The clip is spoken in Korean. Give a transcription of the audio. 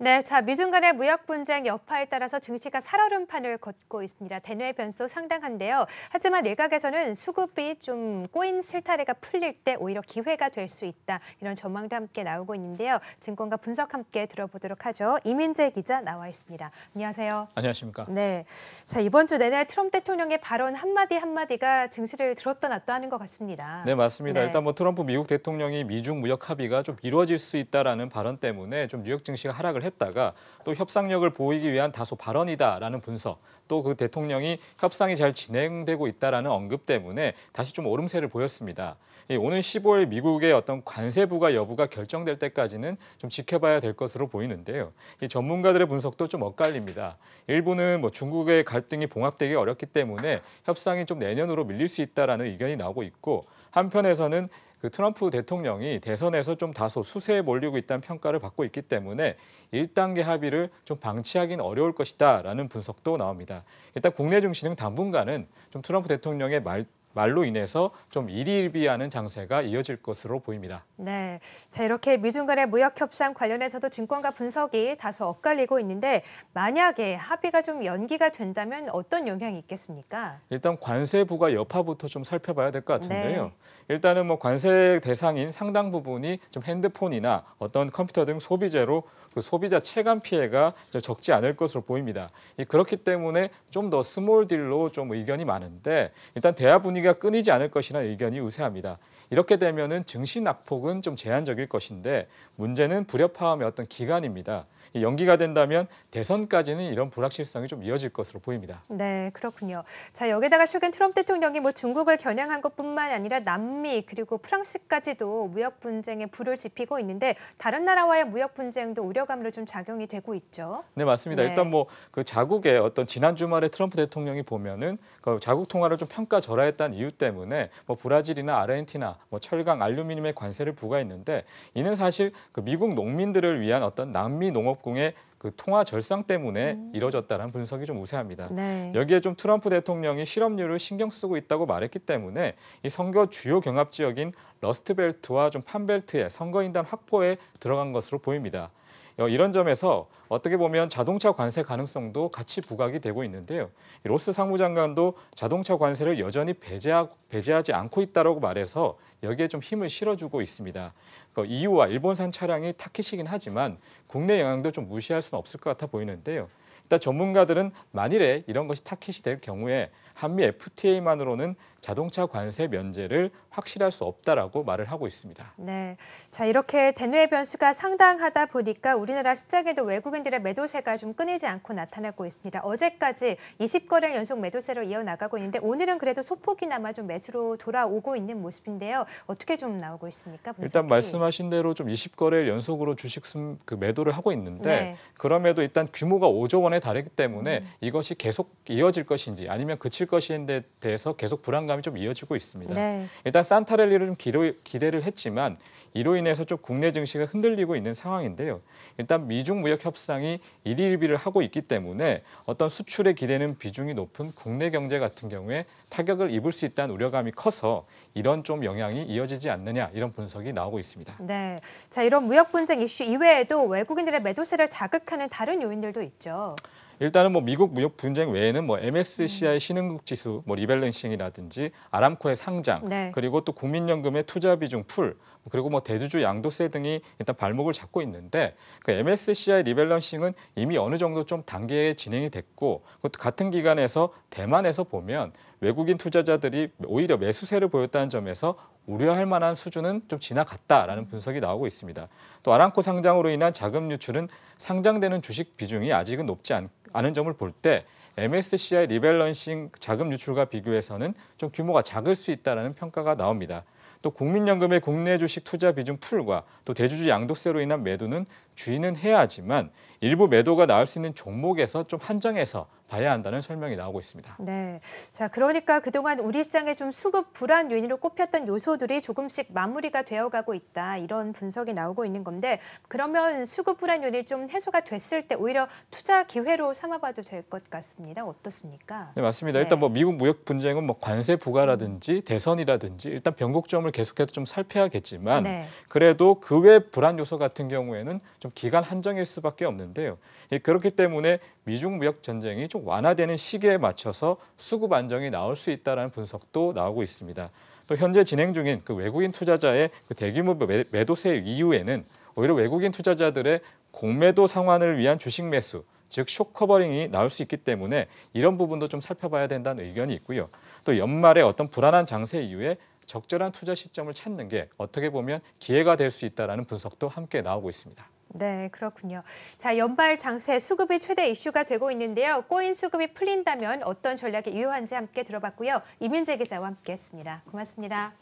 네, 자, 미중 간의 무역 분쟁 여파에 따라서 증시가 살얼음판을 걷고 있습니다. 대뇌 변수 상당한데요. 하지만 일각에서는 수급이 좀 꼬인 실타래가 풀릴 때 오히려 기회가 될 수 있다. 이런 전망도 함께 나오고 있는데요. 증권가 분석 함께 들어보도록 하죠. 이민재 기자 나와 있습니다. 안녕하세요. 안녕하십니까. 네, 자, 이번 주 내내 트럼프 대통령의 발언 한마디 한마디가 증시를 들었다 놨다 하는 것 같습니다. 네, 맞습니다. 네. 일단 트럼프 미국 대통령이 미중 무역 합의가 좀 이루어질 수 있다라는 발언 때문에 좀 뉴욕 증시가 하락을 했다가 또 협상력을 보이기 위한 다소 발언이다라는 분석, 또 그 대통령이 협상이 잘 진행되고 있다라는 언급 때문에 다시 좀 오름세를 보였습니다. 오는 15일 미국의 어떤 관세 부과 여부가 결정될 때까지는 좀 지켜봐야 될 것으로 보이는데요. 이 전문가들의 분석도 좀 엇갈립니다. 일부는 중국의 갈등이 봉합되기 어렵기 때문에 협상이 좀 내년으로 밀릴 수 있다라는 의견이 나오고 있고, 한편에서는 그 트럼프 대통령이 대선에서 좀 다소 수세에 몰리고 있다는 평가를 받고 있기 때문에 1단계 합의를 좀 방치하기는 어려울 것이다라는 분석도 나옵니다. 일단 국내 증시는 당분간은 좀 트럼프 대통령의 말로 인해서 좀 일희일비하는 장세가 이어질 것으로 보입니다. 네, 자, 이렇게 미중 간의 무역 협상 관련해서도 증권가 분석이 다소 엇갈리고 있는데 만약에 합의가 좀 연기가 된다면 어떤 영향이 있겠습니까? 일단 관세 부과 여파부터 좀 살펴봐야 될 것 같은데요. 네. 일단은 관세 대상인 상당 부분이 좀 핸드폰이나 어떤 컴퓨터 등 소비재로 그 소비자 체감 피해가 적지 않을 것으로 보입니다. 그렇기 때문에 좀 더 스몰 딜로 좀 의견이 많은데, 일단 대화 분위기가 끊이지 않을 것이라는 의견이 우세합니다. 이렇게 되면은 증시 낙폭은 좀 제한적일 것인데, 문제는 불협화음의 어떤 기간입니다. 연기가 된다면 대선까지는 이런 불확실성이 좀 이어질 것으로 보입니다. 네, 그렇군요. 자, 여기다가 최근 트럼프 대통령이 중국을 겨냥한 것뿐만 아니라 남미 그리고 프랑스까지도 무역 분쟁에 불을 지피고 있는데 다른 나라와의 무역 분쟁도 우려감으로 좀 작용이 되고 있죠. 네, 맞습니다. 네. 일단 그 자국의 어떤 지난 주말에 트럼프 대통령이 보면은 그 자국 통화를 좀 평가절하했다는 이유 때문에 브라질이나 아르헨티나, 철강, 알루미늄의 관세를 부과했는데, 이는 사실 그 미국 농민들을 위한 어떤 남미 농업공의 그 통화 절상 때문에 이뤄졌다는 분석이 좀 우세합니다. 네. 여기에 좀 트럼프 대통령이 실업률을 신경 쓰고 있다고 말했기 때문에 이 선거 주요 경합 지역인 러스트벨트와 좀 판벨트의 선거인단 확보에 들어간 것으로 보입니다. 이런 점에서 어떻게 보면 자동차 관세 가능성도 같이 부각이 되고 있는데요. 로스 상무장관도 자동차 관세를 여전히 배제하지 않고 있다고 말해서 여기에 좀 힘을 실어주고 있습니다. EU와 일본산 차량이 타깃이긴 하지만 국내 영향도 좀 무시할 수는 없을 것 같아 보이는데요. 일단 전문가들은 만일에 이런 것이 타깃이 될 경우에 한미 FTA만으로는 자동차 관세 면제를 확실할 수 없다라고 말을 하고 있습니다. 네, 자, 이렇게 대뇌 변수가 상당하다 보니까 우리나라 시장에도 외국인들의 매도세가 좀 끊이지 않고 나타나고 있습니다. 어제까지 20거래일 연속 매도세로 이어나가고 있는데 오늘은 그래도 소폭이나마 좀 매수로 돌아오고 있는 모습인데요. 어떻게 좀 나오고 있습니까, 분석이? 일단 말씀하신 대로 좀 20거래일 연속으로 주식 그 매도를 하고 있는데, 네. 그럼에도 일단 규모가 5조 원에 달하기 때문에 이것이 계속 이어질 것인지 아니면 그칠 것인지에 대해서 계속 불안감이 좀 이어지고 있습니다. 네. 일단 산타랠리를 좀 기대를 했지만 이로 인해서 좀 국내 증시가 흔들리고 있는 상황인데요. 일단 미중 무역 협상이 일희일비를 하고 있기 때문에 어떤 수출에 기대는 비중이 높은 국내 경제 같은 경우에 타격을 입을 수 있다는 우려감이 커서 이런 좀 영향이 이어지지 않느냐, 이런 분석이 나오고 있습니다. 네, 자, 이런 무역 분쟁 이슈 이외에도 외국인들의 매도세를 자극하는 다른 요인들도 있죠. 일단은 미국 무역 분쟁 외에는 MSCI 신흥국 지수, 리밸런싱이라든지 아람코의 상장, 네. 그리고 또 국민연금의 투자 비중 풀, 그리고 대주주 양도세 등이 일단 발목을 잡고 있는데, 그 MSCI 리밸런싱은 이미 어느 정도 좀 단계에 진행이 됐고, 그것도 같은 기간에서 대만에서 보면 외국인 투자자들이 오히려 매수세를 보였다는 점에서 우려할 만한 수준은 좀 지나갔다라는 분석이 나오고 있습니다. 또 아람코 상장으로 인한 자금 유출은 상장되는 주식 비중이 아직은 높지 않은 점을 볼 때 MSCI 리밸런싱 자금 유출과 비교해서는 좀 규모가 작을 수 있다는 평가가 나옵니다. 또 국민연금의 국내 주식 투자 비중 풀과 또 대주주 양도세로 인한 매도는 주의는 해야 하지만 일부 매도가 나올 수 있는 종목에서 좀 한정해서 봐야 한다는 설명이 나오고 있습니다. 네. 자, 그러니까 그동안 우리 시장에 좀 수급 불안 요인으로 꼽혔던 요소들이 조금씩 마무리가 되어가고 있다. 이런 분석이 나오고 있는 건데 그러면 수급 불안 요인이 좀 해소가 됐을 때 오히려 투자 기회로 삼아봐도 될 것 같습니다. 어떻습니까? 네, 맞습니다. 네. 일단 뭐 미국 무역 분쟁은 뭐 관세 부과라든지 대선이라든지 일단 변곡점을 계속해서 좀 살펴야겠지만 네. 그래도 그 외 불안 요소 같은 경우에는 좀 기간 한정일 수밖에 없는데요. 그렇기 때문에 미중 무역 전쟁이 좀 완화되는 시기에 맞춰서 수급 안정이 나올 수 있다는 분석도 나오고 있습니다. 또 현재 진행 중인 그 외국인 투자자의 그 대규모 매도세 이후에는 오히려 외국인 투자자들의 공매도 상환을 위한 주식 매수, 즉 숏커버링이 나올 수 있기 때문에 이런 부분도 좀 살펴봐야 된다는 의견이 있고요. 또 연말에 어떤 불안한 장세 이후에 적절한 투자 시점을 찾는 게 어떻게 보면 기회가 될 수 있다는 분석도 함께 나오고 있습니다. 네, 그렇군요. 자, 연말 장세 수급이 최대 이슈가 되고 있는데요. 코인 수급이 풀린다면 어떤 전략이 유효한지 함께 들어봤고요. 이민재 기자와 함께했습니다. 고맙습니다.